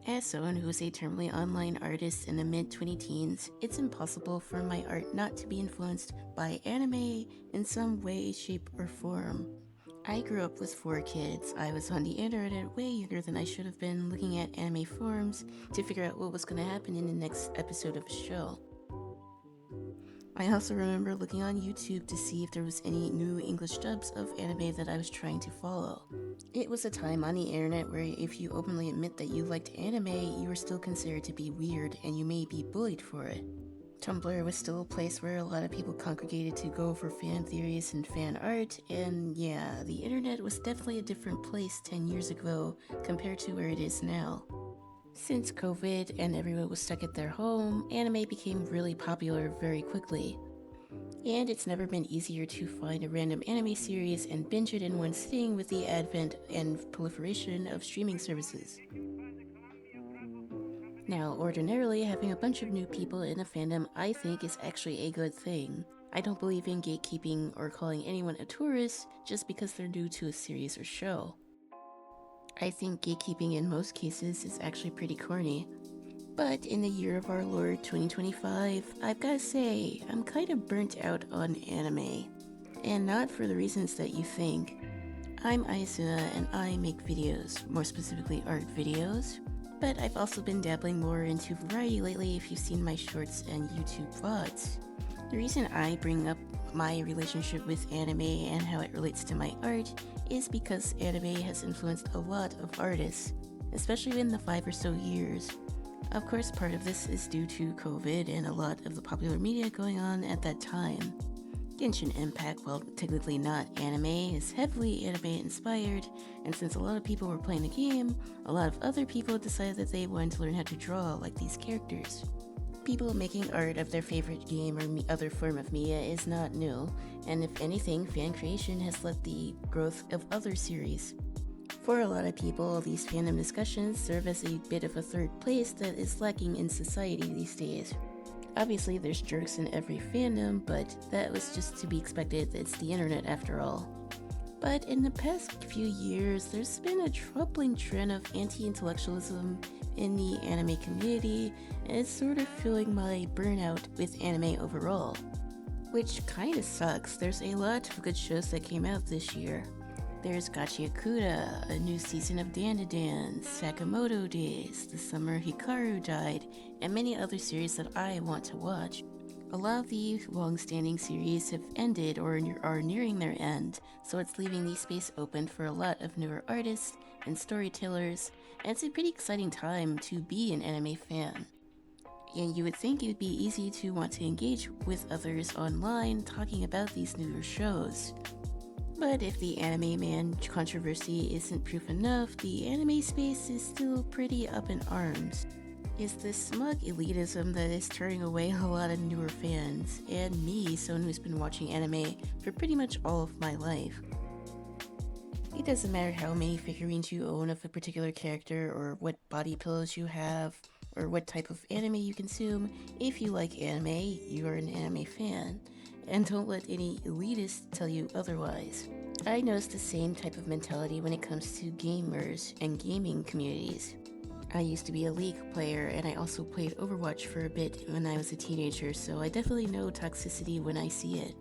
As someone who is a terminally online artist in the mid-20 teens, it's impossible for my art not to be influenced by anime in some way, shape, or form. I grew up with 4 kids. I was on the internet way younger than I should have been, looking at anime forums to figure out what was going to happen in the next episode of a show. I also remember looking on YouTube to see if there was any new English dubs of anime that I was trying to follow. It was a time on the internet where if you openly admit that you liked anime, you were still considered to be weird and you may be bullied for it. Tumblr was still a place where a lot of people congregated to go for fan theories and fan art, and yeah, the internet was definitely a different place 10 years ago compared to where it is now. Since COVID and everyone was stuck at their home, anime became really popular very quickly. And it's never been easier to find a random anime series and binge it in one sitting with the advent and proliferation of streaming services. Now, ordinarily, having a bunch of new people in a fandom I think is actually a good thing. I don't believe in gatekeeping or calling anyone a tourist just because they're new to a series or show. I think gatekeeping in most cases is actually pretty corny. But in the year of our Lord 2025, I've gotta say, I'm kinda burnt out on anime. And not for the reasons that you think. I'm Ayasuna and I make videos, more specifically art videos. But I've also been dabbling more into variety lately if you've seen my shorts and YouTube VODs. The reason I bring up my relationship with anime and how it relates to my art is because anime has influenced a lot of artists, especially in the 5 or so years. Of course, part of this is due to COVID and a lot of the popular media going on at that time. Genshin Impact, while technically not anime, is heavily anime inspired, and since a lot of people were playing the game, a lot of other people decided that they wanted to learn how to draw like these characters. People making art of their favorite game or other form of media is not new, and if anything, fan creation has led the growth of other series. For a lot of people, these fandom discussions serve as a bit of a third place that is lacking in society these days. Obviously, there's jerks in every fandom, but that was just to be expected. It's the internet after all. But in the past few years, there's been a troubling trend of anti-intellectualism in the anime community, and it's sort of fueling my burnout with anime overall. Which kinda sucks. There's a lot of good shows that came out this year. There's Gachiakuda, a new season of Dandadan, Sakamoto Days, The Summer Hikaru Died, and many other series that I want to watch. A lot of the long-standing series have ended or are nearing their end, so it's leaving the space open for a lot of newer artists and storytellers, and it's a pretty exciting time to be an anime fan. And you would think it would be easy to want to engage with others online talking about these newer shows. But if the Anime Man controversy isn't proof enough, the anime space is still pretty up in arms. It's this smug elitism that is turning away a lot of newer fans, and me, someone who's been watching anime for pretty much all of my life. It doesn't matter how many figurines you own of a particular character, or what body pillows you have, or what type of anime you consume. If you like anime, you are an anime fan. And don't let any elitist tell you otherwise. I notice the same type of mentality when it comes to gamers and gaming communities. I used to be a League player, and I also played Overwatch for a bit when I was a teenager, so I definitely know toxicity when I see it.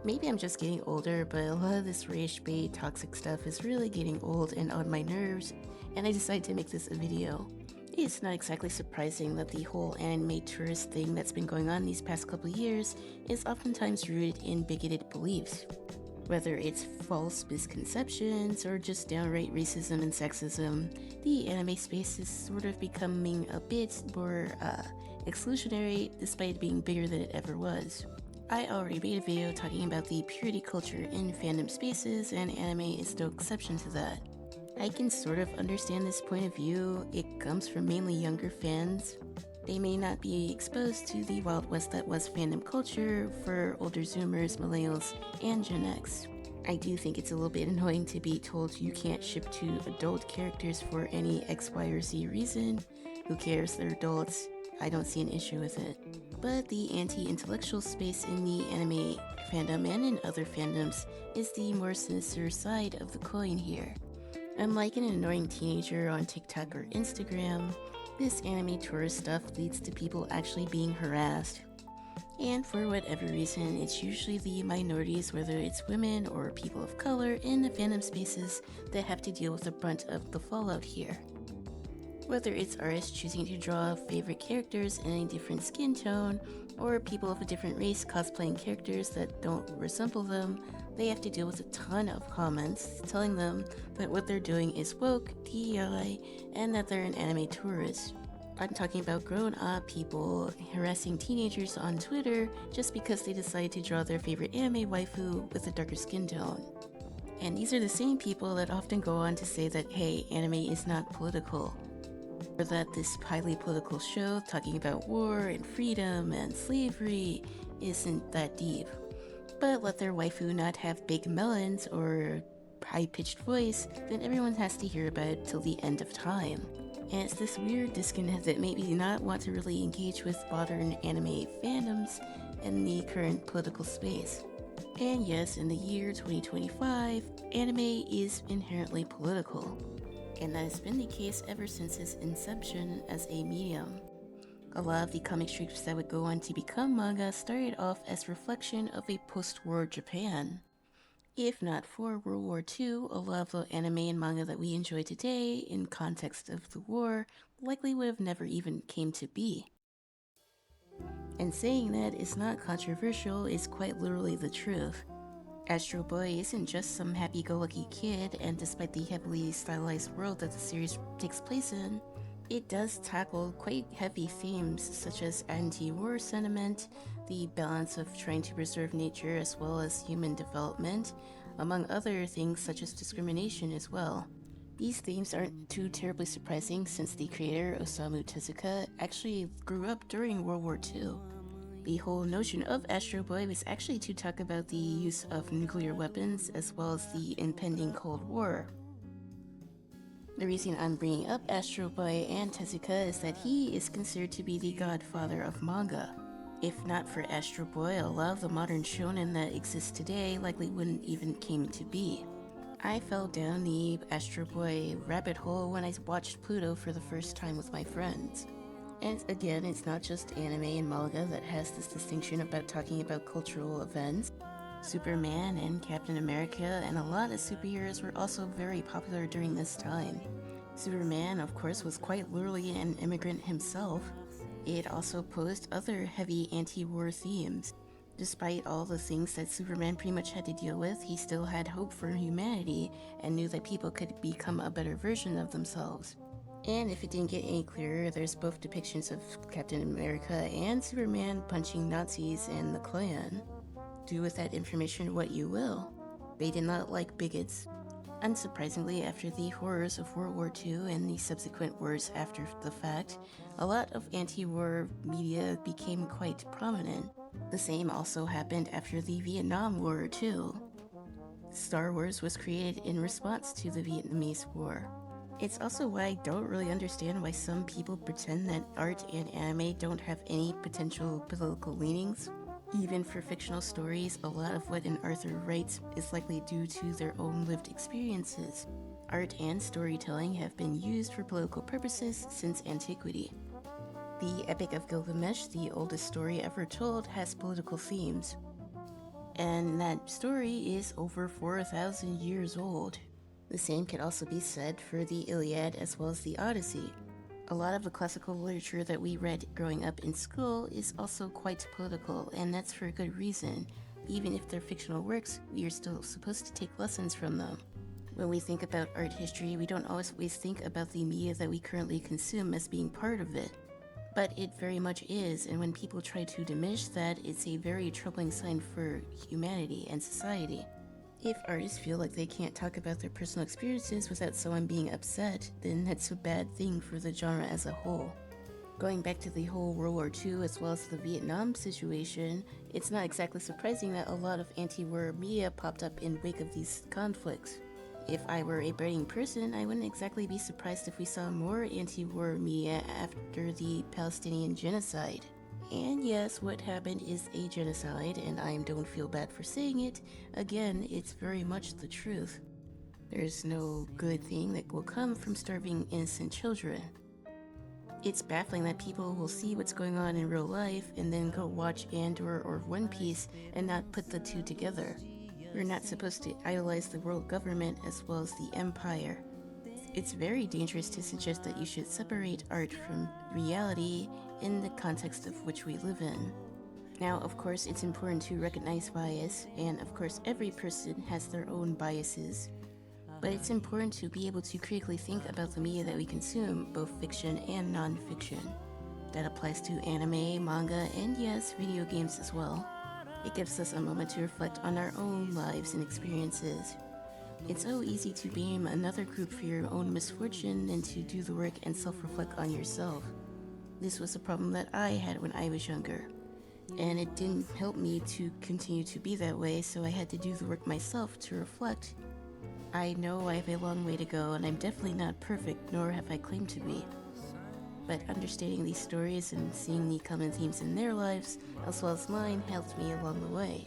Maybe I'm just getting older, but a lot of this rage bait toxic stuff is really getting old and on my nerves, and I decided to make this a video. It's not exactly surprising that the whole anime tourist thing that's been going on these past couple years is oftentimes rooted in bigoted beliefs. Whether it's false misconceptions or just downright racism and sexism, the anime space is sort of becoming a bit more exclusionary despite being bigger than it ever was. I already made a video talking about the purity culture in fandom spaces, and anime is no exception to that. I can sort of understand this point of view. It comes from mainly younger fans. They may not be exposed to the Wild West that was fandom culture for older Zoomers, Millennials, and Gen X. I do think it's a little bit annoying to be told you can't ship to adult characters for any X, Y, or Z reason. Who cares? They're adults. I don't see an issue with it. But the anti-intellectual space in the anime fandom and in other fandoms is the more sinister side of the coin here. Unlike an annoying teenager on TikTok or Instagram, This anime tourist stuff leads to people actually being harassed. And for whatever reason, it's usually the minorities, whether it's women or people of color, in the fandom spaces that have to deal with the brunt of the fallout here. Whether it's artists choosing to draw favorite characters in a different skin tone, or people of a different race cosplaying characters that don't resemble them, they have to deal with a ton of comments telling them that what they're doing is woke, DEI, and that they're an anime tourist. I'm talking about grown-up people harassing teenagers on Twitter just because they decide to draw their favorite anime waifu with a darker skin tone. And these are the same people that often go on to say that, hey, anime is not political. Or that this highly political show talking about war and freedom and slavery isn't that deep. But let their waifu not have big melons or high-pitched voice, then everyone has to hear about it till the end of time. And it's this weird disconnect that made me not want to really engage with modern anime fandoms in the current political space. And yes, in the year 2025, anime is inherently political. And that has been the case ever since its inception as a medium. A lot of the comic strips that would go on to become manga started off as reflection of a post-war Japan. If not for World War II, a lot of the anime and manga that we enjoy today in context of the war likely would have never even came to be. And saying that is not controversial is quite literally the truth. Astro Boy isn't just some happy-go-lucky kid, and despite the heavily stylized world that the series takes place in, it does tackle quite heavy themes such as anti-war sentiment, the balance of trying to preserve nature as well as human development, among other things such as discrimination as well. These themes aren't too terribly surprising since the creator, Osamu Tezuka, actually grew up during World War II. The whole notion of Astro Boy was actually to talk about the use of nuclear weapons as well as the impending Cold War. The reason I'm bringing up Astro Boy and Tezuka is that he is considered to be the godfather of manga. If not for Astro Boy, a lot of the modern shonen that exists today likely wouldn't even came to be. I fell down the Astro Boy rabbit hole when I watched Pluto for the first time with my friends. And again, it's not just anime and manga that has this distinction about talking about cultural events. Superman and Captain America and a lot of superheroes were also very popular during this time. Superman, of course, was quite literally an immigrant himself. It also posed other heavy anti-war themes. Despite all the things that Superman pretty much had to deal with, he still had hope for humanity and knew that people could become a better version of themselves. And if it didn't get any clearer, there's both depictions of Captain America and Superman punching Nazis and the Klan. Do with that information what you will. They did not like bigots. Unsurprisingly, after the horrors of World War II and the subsequent wars after the fact, a lot of anti-war media became quite prominent. The same also happened after the Vietnam War too. Star Wars was created in response to the Vietnamese War. It's also why I don't really understand why some people pretend that art and anime don't have any potential political leanings. Even for fictional stories, a lot of what an author writes is likely due to their own lived experiences. Art and storytelling have been used for political purposes since antiquity. The Epic of Gilgamesh, the oldest story ever told, has political themes. And that story is over 4,000 years old. The same could also be said for the Iliad as well as the Odyssey. A lot of the classical literature that we read growing up in school is also quite political, and that's for a good reason. Even if they're fictional works, we are still supposed to take lessons from them. When we think about art history, we don't always think about the media that we currently consume as being part of it. But it very much is, and when people try to diminish that, it's a very troubling sign for humanity and society. If artists feel like they can't talk about their personal experiences without someone being upset, then that's a bad thing for the genre as a whole. Going back to the whole World War II as well as the Vietnam situation, it's not exactly surprising that a lot of anti-war media popped up in wake of these conflicts. If I were a betting person, I wouldn't exactly be surprised if we saw more anti-war media after the Palestinian genocide. And yes, what happened is a genocide, and I don't feel bad for saying it. Again, it's very much the truth. There's no good thing that will come from starving innocent children. It's baffling that people will see what's going on in real life and then go watch Andor or One Piece and not put the two together. We're not supposed to idolize the world government as well as the empire. It's very dangerous to suggest that you should separate art from reality in the context of which we live in. Now, of course, it's important to recognize bias, and of course, every person has their own biases. But it's important to be able to critically think about the media that we consume, both fiction and non-fiction. That applies to anime, manga, and yes, video games as well. It gives us a moment to reflect on our own lives and experiences. It's so easy to blame another group for your own misfortune than to do the work and self-reflect on yourself. This was a problem that I had when I was younger, and it didn't help me to continue to be that way, so I had to do the work myself to reflect. I know I have a long way to go, and I'm definitely not perfect, nor have I claimed to be. But understanding these stories and seeing the common themes in their lives, as well as mine, helped me along the way.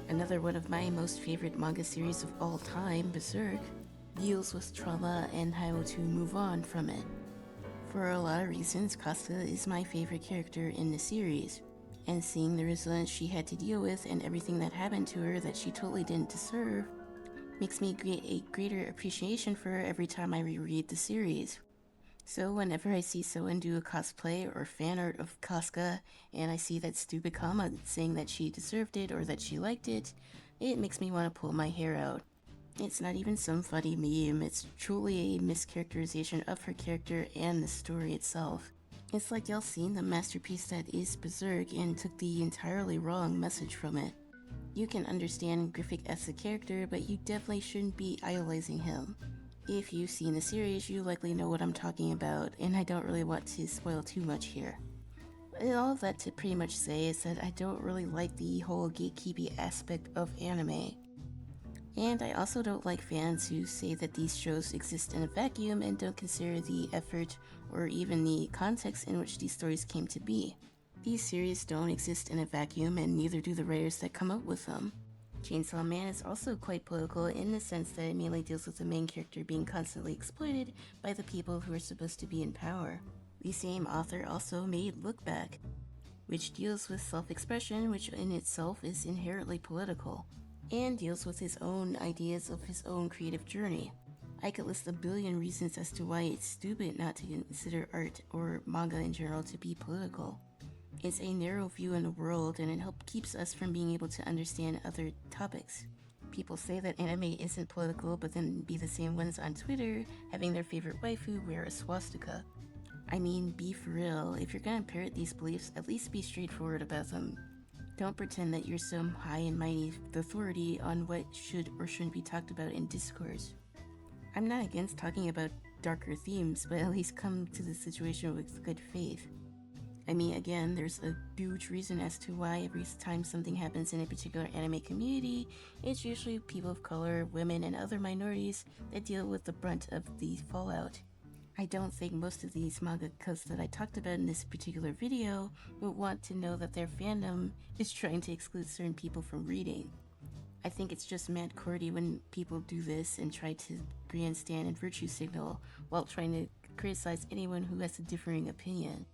Another one of my most favorite manga series of all time, Berserk, deals with trauma and how to move on from it. For a lot of reasons, Casca is my favorite character in the series, and seeing the resilience she had to deal with and everything that happened to her that she totally didn't deserve makes me get a greater appreciation for her every time I reread the series. So whenever I see someone do a cosplay or fan art of Casca and I see that stupid comment saying that she deserved it or that she liked it, it makes me want to pull my hair out. It's not even some funny meme, it's truly a mischaracterization of her character and the story itself. It's like y'all seen the masterpiece that is Berserk and took the entirely wrong message from it. You can understand Griffith as a character, but you definitely shouldn't be idolizing him. If you've seen the series, you likely know what I'm talking about, and I don't really want to spoil too much here. And all of that to pretty much say is that I don't really like the whole gatekeeping aspect of anime. And I also don't like fans who say that these shows exist in a vacuum and don't consider the effort or even the context in which these stories came to be. These series don't exist in a vacuum, and neither do the writers that come up with them. Chainsaw Man is also quite political in the sense that it mainly deals with the main character being constantly exploited by the people who are supposed to be in power. The same author also made Look Back, which deals with self-expression, which in itself is inherently political, and deals with his own ideas of his own creative journey. I could list a billion reasons as to why it's stupid not to consider art or manga in general to be political. It's a narrow view in the world, and it keeps us from being able to understand other topics. People say that anime isn't political, but then be the same ones on Twitter having their favorite waifu wear a swastika. I mean, be for real, if you're gonna parrot these beliefs, at least be straightforward about them. Don't pretend that you're some high and mighty authority on what should or shouldn't be talked about in discourse. I'm not against talking about darker themes, but at least come to the situation with good faith. I mean, again, there's a huge reason as to why every time something happens in a particular anime community, it's usually people of color, women, and other minorities that deal with the brunt of the fallout. I don't think most of these mangakas that I talked about in this particular video would want to know that their fandom is trying to exclude certain people from reading. I think it's just mad corny when people do this and try to grandstand and virtue signal while trying to criticize anyone who has a differing opinion.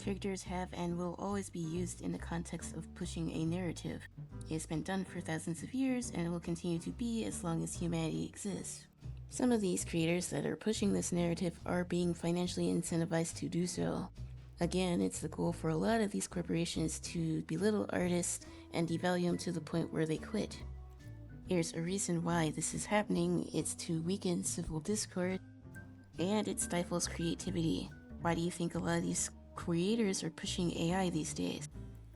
Characters have and will always be used in the context of pushing a narrative. It has been done for thousands of years, and it will continue to be as long as humanity exists. Some of these creators that are pushing this narrative are being financially incentivized to do so. Again, it's the goal for a lot of these corporations to belittle artists and devalue them to the point where they quit. Here's a reason why this is happening: it's to weaken civil discord, and it stifles creativity. Why do you think a lot of these creators are pushing AI these days?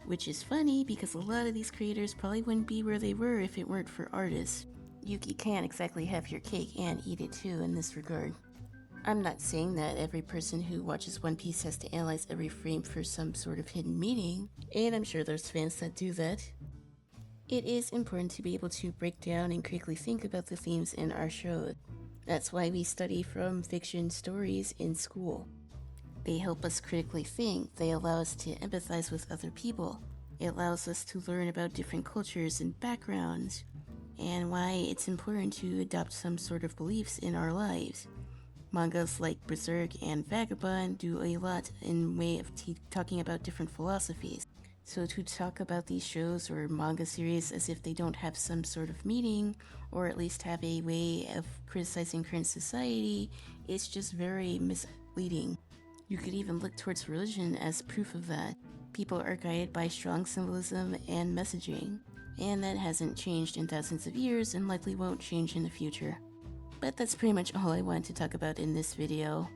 Which is funny because a lot of these creators probably wouldn't be where they were if it weren't for artists. You can't exactly have your cake and eat it too in this regard. I'm not saying that every person who watches One Piece has to analyze every frame for some sort of hidden meaning, and I'm sure there's fans that do that. It is important to be able to break down and critically think about the themes in our show. That's why we study from fiction stories in school. They help us critically think, they allow us to empathize with other people. It allows us to learn about different cultures and backgrounds, and why it's important to adopt some sort of beliefs in our lives. Mangas like Berserk and Vagabond do a lot in way of talking about different philosophies. So to talk about these shows or manga series as if they don't have some sort of meaning, or at least have a way of criticizing current society, it's just very misleading. You could even look towards religion as proof of that. People are guided by strong symbolism and messaging, and that hasn't changed in thousands of years and likely won't change in the future. But that's pretty much all I wanted to talk about in this video.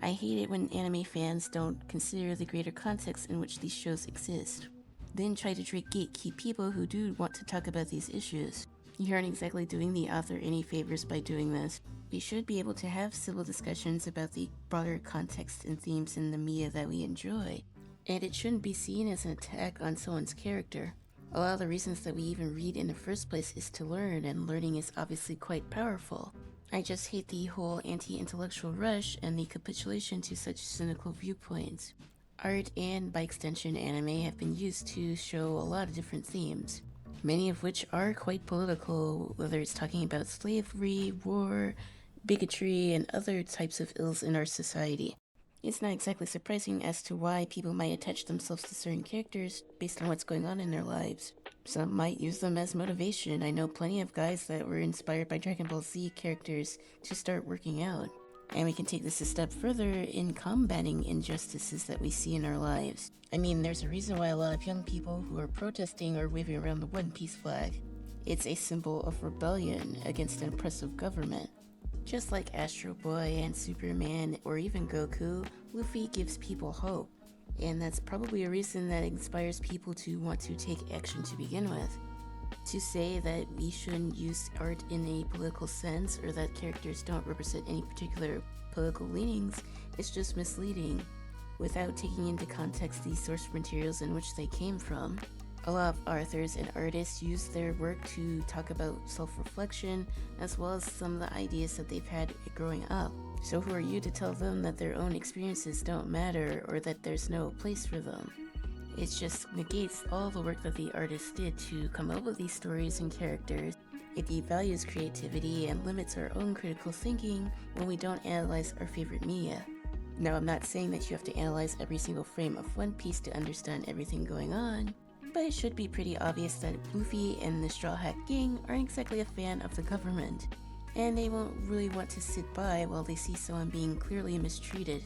I hate it when anime fans don't consider the greater context in which these shows exist, then try to gatekeep people who do want to talk about these issues. You aren't exactly doing the author any favors by doing this. We should be able to have civil discussions about the broader context and themes in the media that we enjoy, and it shouldn't be seen as an attack on someone's character. A lot of the reasons that we even read in the first place is to learn, and learning is obviously quite powerful. I just hate the whole anti-intellectual rush and the capitulation to such cynical viewpoints. Art and, by extension, anime have been used to show a lot of different themes, many of which are quite political, whether it's talking about slavery, war, bigotry, and other types of ills in our society. It's not exactly surprising as to why people might attach themselves to certain characters based on what's going on in their lives. Some might use them as motivation. I know plenty of guys that were inspired by Dragon Ball Z characters to start working out. And we can take this a step further in combating injustices that we see in our lives. I mean, there's a reason why a lot of young people who are protesting are waving around the One Piece flag. It's a symbol of rebellion against an oppressive government. Just like Astro Boy and Superman or even Goku, Luffy gives people hope. And that's probably a reason that inspires people to want to take action to begin with. To say that we shouldn't use art in a political sense or that characters don't represent any particular political leanings is just misleading, without taking into context the source materials in which they came from. A lot of authors and artists use their work to talk about self-reflection as well as some of the ideas that they've had growing up. So who are you to tell them that their own experiences don't matter or that there's no place for them? It just negates all the work that the artist did to come up with these stories and characters. It devalues creativity and limits our own critical thinking when we don't analyze our favorite media. Now, I'm not saying that you have to analyze every single frame of One Piece to understand everything going on, but it should be pretty obvious that Luffy and the Straw Hat Gang aren't exactly a fan of the government, and they won't really want to sit by while they see someone being clearly mistreated.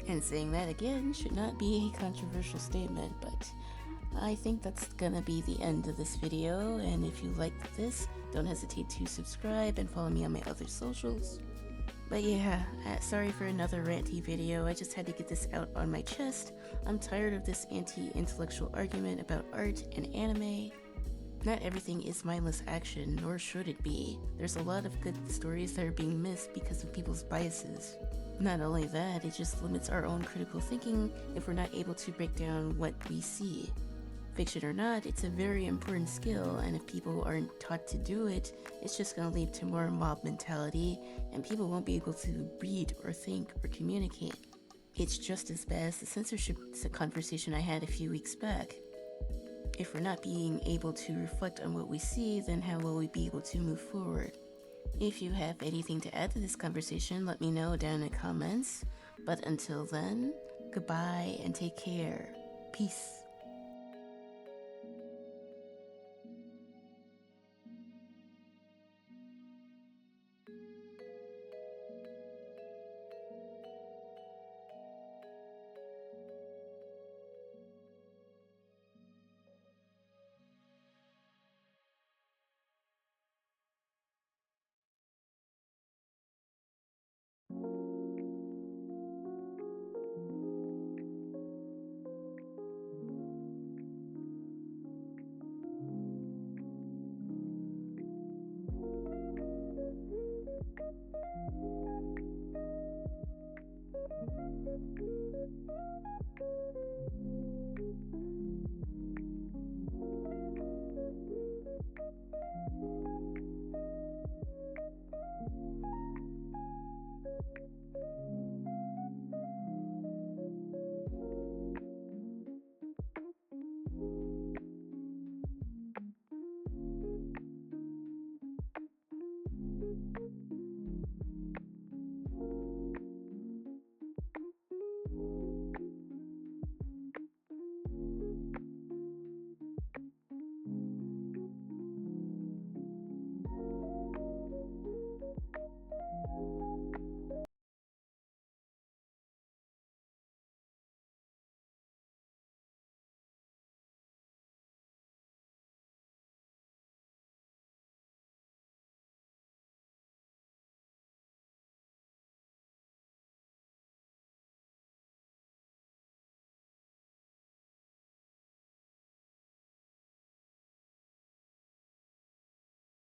And saying that again should not be a controversial statement, but I think that's gonna be the end of this video, and if you liked this, don't hesitate to subscribe and follow me on my other socials. But yeah, sorry for another ranty video. I just had to get this out on my chest. I'm tired of this anti-intellectual argument about art and anime. Not everything is mindless action, nor should it be. There's a lot of good stories that are being missed because of people's biases. Not only that, it just limits our own critical thinking if we're not able to break down what we see. Fiction or not, it's a very important skill, and if people aren't taught to do it, it's just going to lead to more mob mentality, and people won't be able to read or think or communicate. It's just as bad as the censorship conversation I had a few weeks back. If we're not being able to reflect on what we see, then how will we be able to move forward? If you have anything to add to this conversation, let me know down in the comments. But until then, goodbye and take care. Peace.